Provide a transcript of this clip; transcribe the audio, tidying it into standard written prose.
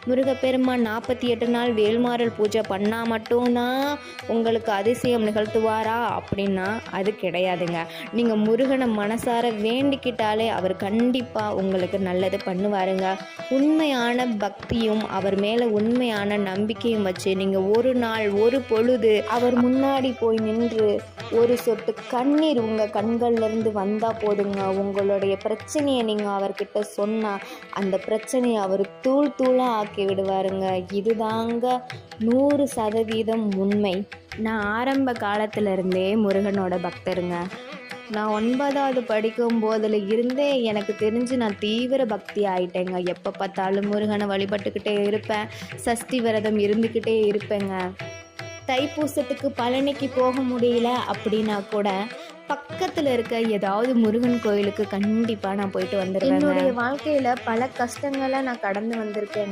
முருகப்பெருமான் 48 நாள் வேல்மாறல் பூஜை பண்ணால் மட்டும்தான் உங்களுக்கு அதிசயம் நிகழ்த்துவாரா அப்படின்னா அது கிடையாதுங்க. நீங்கள் முருகனை மனசார வேண்டிக்கிட்டாலே அவர் கண்டிப்பாக உங்களுக்கு நல்லது பண்ணுவாருங்க. உண்மையான பக்தியும் அவர் மேலே உண்மையான நம்பிக்கையும் வச்சு நீங்கள் ஒரு நாள் ஒரு பொழுது அவர் முன்னாடி போய் நின்று ஒரு சொட்டு கண்ணீர் உங்கள் கண்கள்லேருந்து வந்தால் போதுங்க. உங்களுடைய பிரச்சனையை நீங்கள் அவர்கிட்ட சொன்னால் அந்த பிரச்சனையை அவர் தூள் தூளாக ஆக்கி விடுவாருங்க. இதுதாங்க 100% உண்மை. நான் ஆரம்ப காலத்திலருந்தே முருகனோட பக்தருங்க. நான் 9வது படிக்கும் போதில் இருந்தே எனக்கு தெரிஞ்சு நான் தீவிர பக்தி ஆயிட்டேங்க. எப்போ பார்த்தாலும் முருகனை வழிபட்டுக்கிட்டே இருப்பேன். சஷ்டி விரதம் இருந்துக்கிட்டே இருப்பேங்க. தைப்பூசத்துக்கு பழனிக்கு போக முடியல அப்படின்னா கூட பக்கத்தில் இருக்க ஏதாவது முருகன் கோயிலுக்கு கண்டிப்பாக நான் போயிட்டு வந்துடுவேன். என்னுடைய வாழ்க்கையில் பல கஷ்டங்களை நான் கடந்து வந்திருக்கேங்க.